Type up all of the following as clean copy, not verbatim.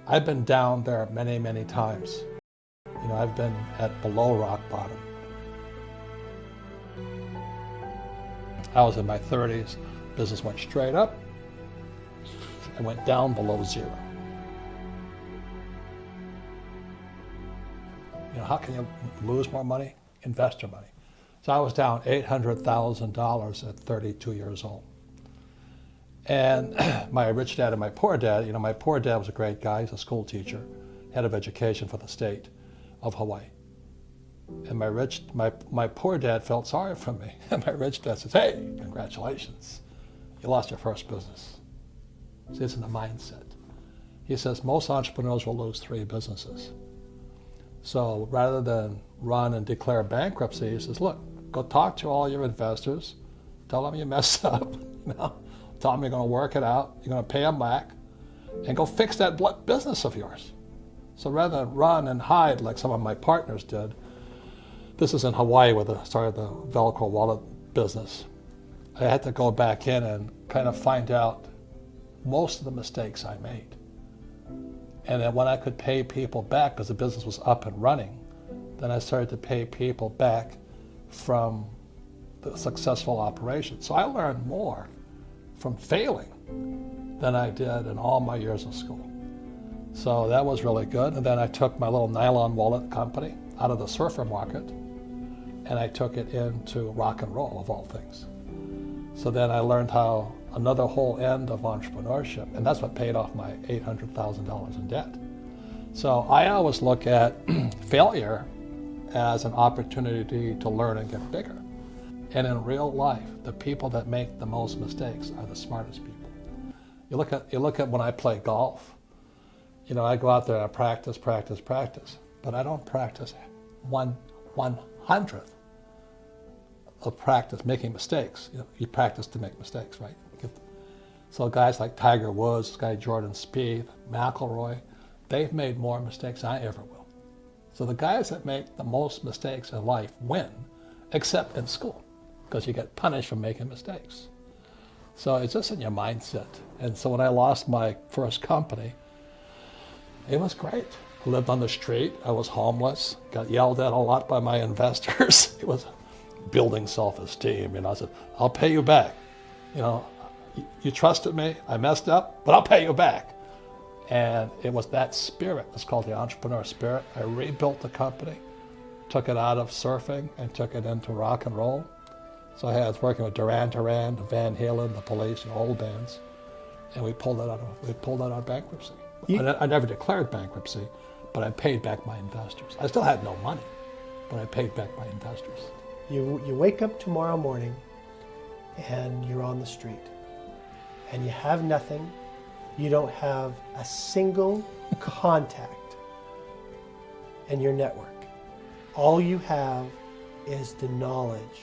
I've been down there many, many times. You know, I've been at below rock bottom. I was in my 30s, business went straight up, and went down below zero. You know, how can you lose more money? Invest your money. So I was down $800,000 at 32 years old. And my rich dad and my poor dad, you know, my poor dad was a great guy. He's a school teacher, head of education for the state of Hawaii. And my poor dad felt sorry for me. And my rich dad says, hey, congratulations, you lost your first business. See, it's in the mindset. He says most entrepreneurs will lose 3 businesses. So rather than run and declare bankruptcy, he says, look, go talk to all your investors, tell them you messed up, you know, tell them you're going to work it out, you're going to pay them back, and go fix that business of yours. So rather than run and hide like some of my partners did, this is in Hawaii where I started the Velcro wallet business. I had to go back in and kind of find out most of the mistakes I made. And then when I could pay people back, because the business was up and running, then I started to pay people back from the successful operation. So I learned more from failing than I did in all my years of school. So that was really good. And then I took my little nylon wallet company out of the surfer market, and I took it into rock and roll, of all things. So then I learned how another whole end of entrepreneurship, and that's what paid off my $800,000 in debt. So I always look at failure as an opportunity to learn and get bigger. And in real life, the people that make the most mistakes are the smartest people. You look at when I play golf, you know, I go out there and I practice, but I don't practice 1/100th of practice making mistakes. You know, you practice to make mistakes, right? So guys like Tiger Woods, this guy Jordan Spieth, McIlroy, they've made more mistakes than I ever will. So the guys that make the most mistakes in life win, except in school, because you get punished for making mistakes. So it's just in your mindset. And so when I lost my first company, it was great. I lived on the street, I was homeless, got yelled at a lot by my investors. It was building self-esteem. You know, I said, I'll pay you back. You know, you trusted me, I messed up, but I'll pay you back. And it was that spirit, it's called the entrepreneur spirit. I rebuilt the company, took it out of surfing and took it into rock and roll. So I was working with Duran Duran, Van Halen, the Police, and old bands, and we pulled that out of bankruptcy. I never declared bankruptcy, but I paid back my investors. I still had no money, but I paid back my investors. You wake up tomorrow morning and you're on the street and you have nothing. You don't have a single contact in your network. All you have is the knowledge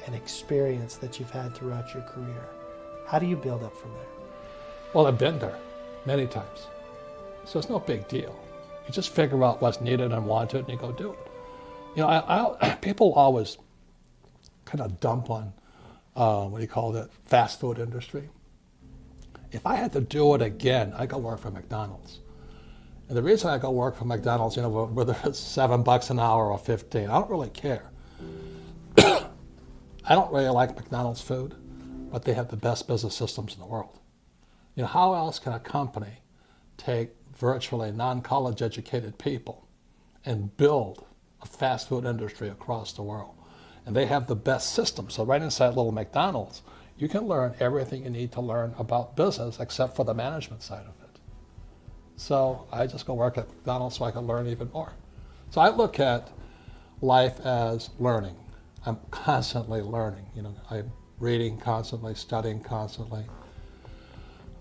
and experience that you've had throughout your career. How do you build up from there? Well, I've been there many times. So it's no big deal. You just figure out what's needed and wanted and you go do it. You know, people always kind of dump on, fast food industry. If I had to do it again, I'd go work for McDonald's. And the reason I go work for McDonald's, you know, whether it's $7 an hour or 15, I don't really care. I don't really like McDonald's food, but they have the best business systems in the world. You know, how else can a company take virtually non-college educated people and build a fast food industry across the world? And they have the best system. So right inside little McDonald's, you can learn everything you need to learn about business except for the management side of it. So I just go work at McDonald's so I can learn even more. So I look at life as learning. I'm constantly learning. You know, I'm reading constantly, studying constantly.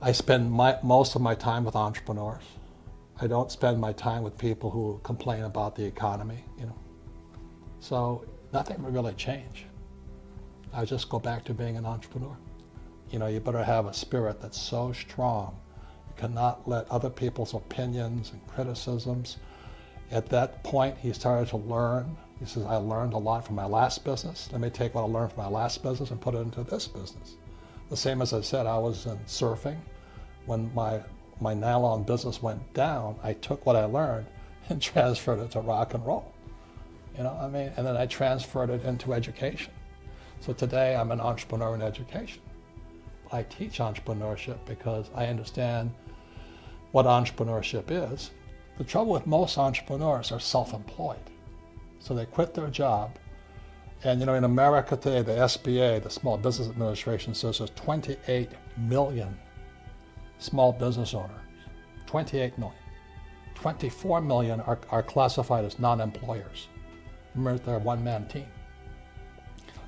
I spend most of my time with entrepreneurs. I don't spend my time with people who complain about the economy, you know. So nothing will really change. I just go back to being an entrepreneur. You know, you better have a spirit that's so strong. You cannot let other people's opinions and criticisms. At that point, he started to learn. He says, I learned a lot from my last business. Let me take what I learned from my last business and put it into this business. The same as I said, I was in surfing when my my nylon business went down, I took what I learned and transferred it to rock and roll. You know what I mean? And then I transferred it into education. So today I'm an entrepreneur in education. I teach entrepreneurship because I understand what entrepreneurship is. The trouble with most entrepreneurs are self-employed. So they quit their job. And you know, in America today, the SBA, the Small Business Administration, says there's 28 million small business owners. 28 million. 24 million are classified as non-employers. Remember, they're a one-man team.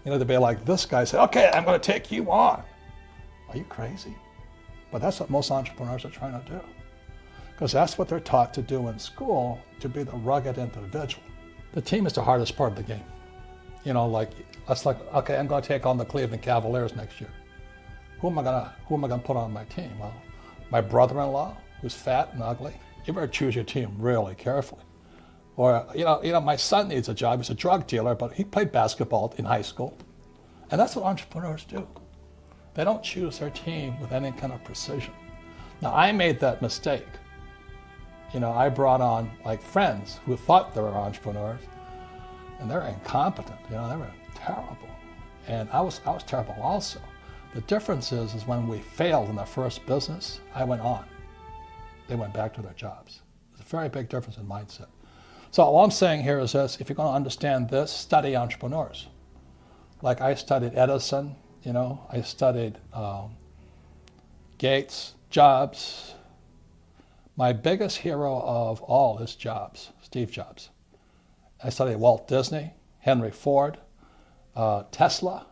You know, they'd be like this guy, say, okay, I'm going to take you on. Are you crazy? But that's what most entrepreneurs are trying to do. Because that's what they're taught to do in school, to be the rugged individual. The team is the hardest part of the game. You know, like, that's like, okay, I'm going to take on the Cleveland Cavaliers next year. Who am I going to put on my team? Well, my brother-in-law, who's fat and ugly. You better choose your team really carefully. Or, you know, my son needs a job. He's a drug dealer, but he played basketball in high school. And that's what entrepreneurs do. They don't choose their team with any kind of precision. Now, I made that mistake. You know, I brought on like friends who thought they were entrepreneurs, and they're incompetent. You know, they were terrible. And I was terrible also. The difference is when we failed in the first business, I went on. They went back to their jobs. There's a very big difference in mindset. So all I'm saying here is this: if you're going to understand this, study entrepreneurs. Like I studied Edison, you know, I studied Gates, Jobs. My biggest hero of all is Jobs, Steve Jobs. I studied Walt Disney, Henry Ford, Tesla.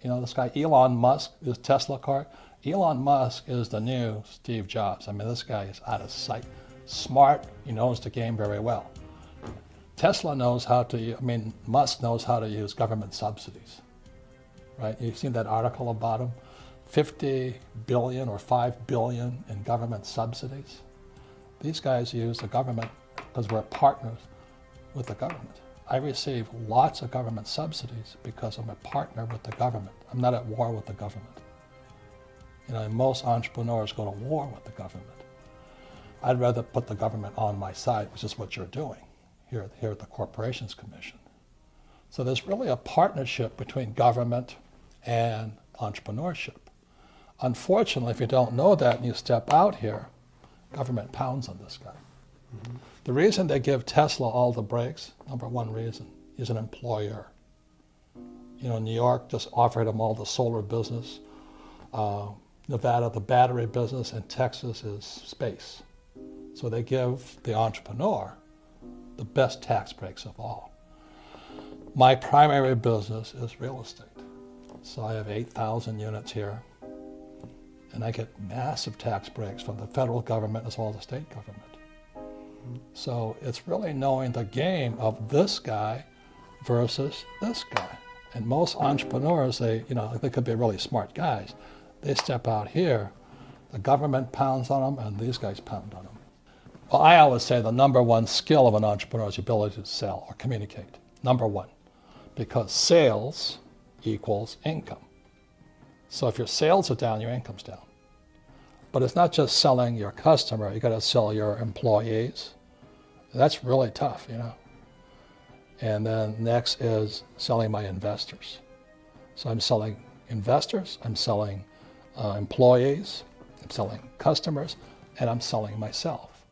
You know, this guy Elon Musk, his Tesla car. Elon Musk is the new Steve Jobs. I mean, this guy is out of sight. Smart, he knows the game very well. Tesla knows how to, Musk knows how to use government subsidies, right? You've seen that article about him? 50 billion or 5 billion in government subsidies. These guys use the government because we're partners with the government. I receive lots of government subsidies because I'm a partner with the government. I'm not at war with the government. You know, most entrepreneurs go to war with the government. I'd rather put the government on my side, which is what you're doing here at the Corporations Commission. So there's really a partnership between government and entrepreneurship. Unfortunately, if you don't know that and you step out here, government pounds on this guy. Mm-hmm. The reason they give Tesla all the breaks, number one reason, he's an employer. You know, New York just offered him all the solar business. Nevada, the battery business, and Texas is space. So they give the entrepreneur the best tax breaks of all. My primary business is real estate. So I have 8,000 units here, and I get massive tax breaks from the federal government as well as the state government. So it's really knowing the game of this guy versus this guy. And most entrepreneurs, they could be really smart guys. They step out here, the government pounds on them, and these guys pound on them. Well, I always say the number one skill of an entrepreneur is the ability to sell or communicate. Number one, because sales equals income. So if your sales are down, your income's down. But it's not just selling your customer, you got to sell your employees. That's really tough, you know. And then next is selling my investors. So I'm selling investors, I'm selling employees, I'm selling customers, and I'm selling myself.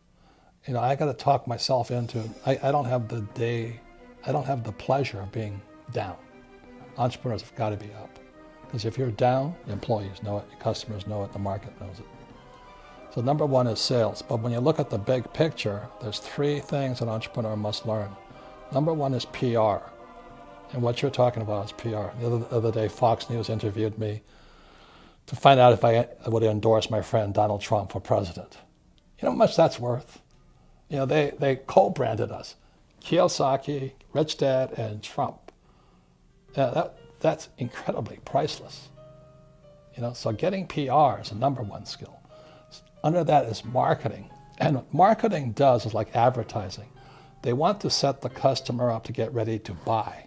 You know, I got to talk myself into, I don't have the pleasure of being down. Entrepreneurs have got to be up. Because if you're down, your employees know it, your customers know it, the market knows it. So number one is sales. But when you look at the big picture, there's three things an entrepreneur must learn. Number one is PR. And what you're talking about is PR. The other day, Fox News interviewed me to find out if I would endorse my friend Donald Trump for president. You know how much that's worth? You know, they co-branded us. Kiyosaki, Rich Dad, and Trump. That's incredibly priceless. You know, so getting PR is a number one skill. Under that is marketing. And what marketing does is like advertising. They want to set the customer up to get ready to buy.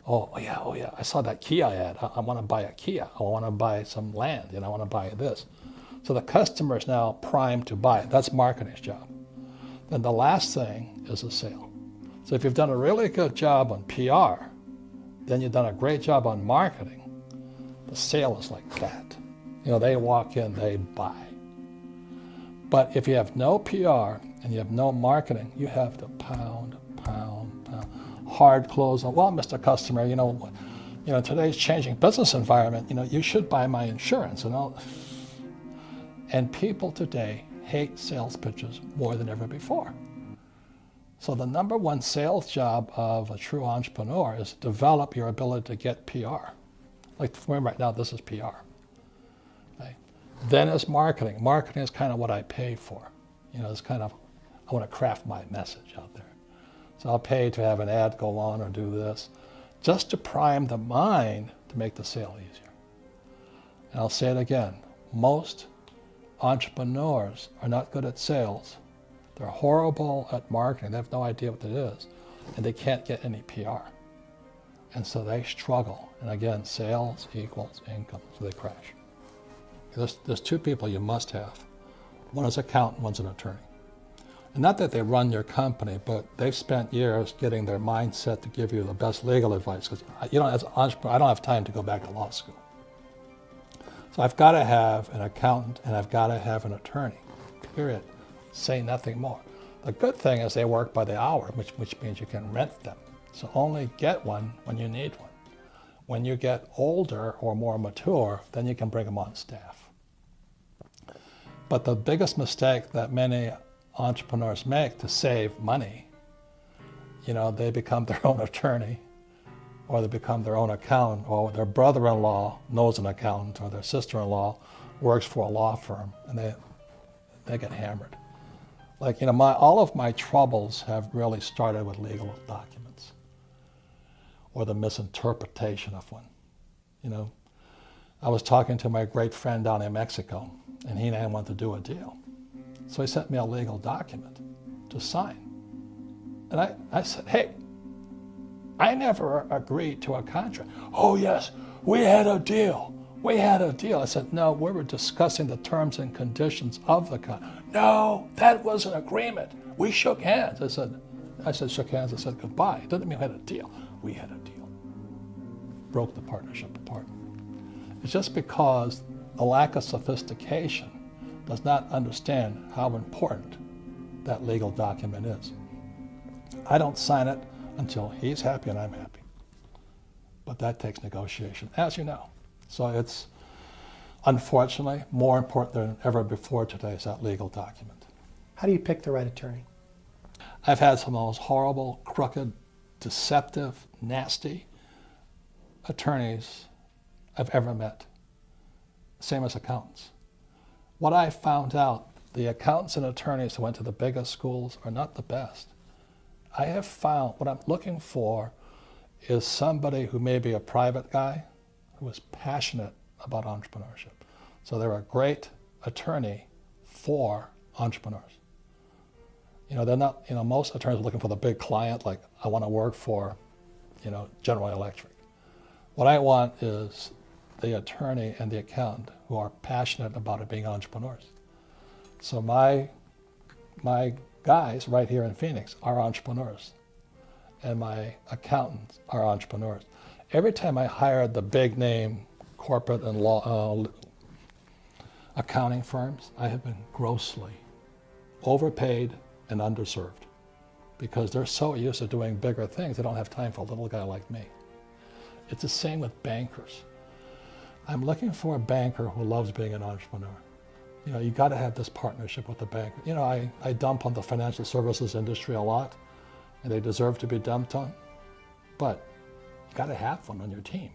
Oh yeah, I saw that Kia ad. I want to buy a Kia. I want to buy some land, I want to buy this. So the customer is now primed to buy. That's marketing's job. Then the last thing is a sale. So if you've done a really good job on PR, then you've done a great job on marketing. The sale is like that. They walk in, they buy. But if you have no PR and you have no marketing, you have to pound, hard close. Well, Mr. Customer, today's changing business environment. You should buy my insurance and all. And people today hate sales pitches more than ever before. So the number one sales job of a true entrepreneur is to develop your ability to get PR. Like for me right now, this is PR. Okay? Then is marketing. Marketing is kind of what I pay for. It's kind of, I want to craft my message out there. So I'll pay to have an ad go on or do this, just to prime the mind to make the sale easier. And I'll say it again, most entrepreneurs are not good at sales. They're horrible at marketing. They have no idea what it is. And they can't get any PR. And so they struggle. And again, sales equals income. So they crash. There's two people you must have. One is an accountant, one's an attorney. And not that they run your company, but they've spent years getting their mindset to give you the best legal advice. Because as an entrepreneur, I don't have time to go back to law school. So I've got to have an accountant and I've got to have an attorney, period. Say nothing more. The good thing is they work by the hour, which means you can rent them. So only get one when you need one. When you get older or more mature, then you can bring them on staff. But the biggest mistake that many entrepreneurs make to save money, they become their own attorney, or they become their own accountant, or their brother-in-law knows an accountant, or their sister-in-law works for a law firm, and they get hammered. Like, all of my troubles have really started with legal documents, or the misinterpretation of one. I was talking to my great friend down in Mexico, and he and I wanted to do a deal. So he sent me a legal document to sign. And I said, hey, I never agreed to a contract. Oh yes, we had a deal. I said, no, we were discussing the terms and conditions of the contract. No, that was an agreement. We shook hands. I said, shook hands. I said, goodbye. It doesn't mean we had a deal. We had a deal. Broke the partnership apart. It's just because a lack of sophistication does not understand how important that legal document is. I don't sign it until he's happy and I'm happy. But that takes negotiation, as you know. So it's, unfortunately, more important than ever before today is that legal document. How do you pick the right attorney? I've had some of those horrible, crooked, deceptive, nasty attorneys I've ever met. Same as accountants. What I found out, the accountants and attorneys who went to the biggest schools are not the best. I have found what I'm looking for is somebody who may be a private guy who is passionate about entrepreneurship. So they're a great attorney for entrepreneurs. They're not, most attorneys are looking for the big client, like I want to work for, General Electric. What I want is the attorney and the accountant who are passionate about it being entrepreneurs. So my guys right here in Phoenix are entrepreneurs, and my accountants are entrepreneurs. Every time I hired the big name corporate and law accounting firms, I have been grossly overpaid and underserved because they're so used to doing bigger things, they don't have time for a little guy like me. It's the same with bankers. I'm looking for a banker who loves being an entrepreneur. You got to have this partnership with the banker. I dump on the financial services industry a lot, and they deserve to be dumped on, but you got to have one on your team.